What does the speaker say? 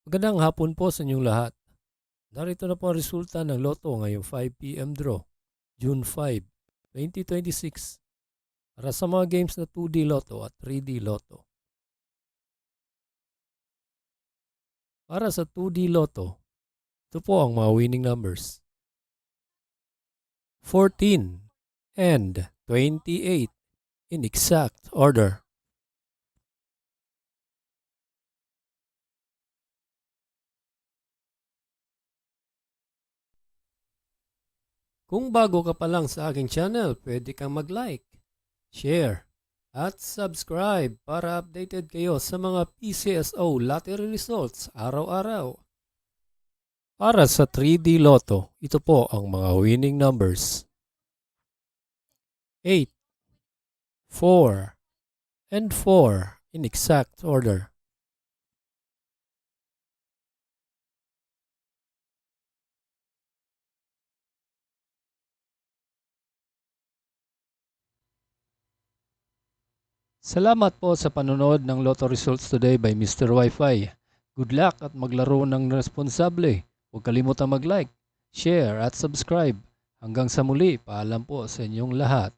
Magandang hapon po sa inyong lahat. Narito na po ang resulta ng Lotto ngayong 5 p.m. draw, June 5, 2026 para sa mga games na 2D Lotto at 3D Lotto. Para sa 2D Lotto, ito po ang mga winning numbers. 14 and 28 in exact order. Kung bago ka pa lang sa aking channel, pwede kang mag-like, share, at subscribe para updated kayo sa mga PCSO lottery results araw-araw. Para sa 3D Lotto, ito po ang mga winning numbers. 8, 4, and 4 in exact order. Salamat po sa panonood ng Lotto Results Today by Mr. Wi-Fi. Good luck at maglaro ng responsable. Huwag kalimutang mag-like, share at subscribe. Hanggang sa muli, paalam po sa inyong lahat.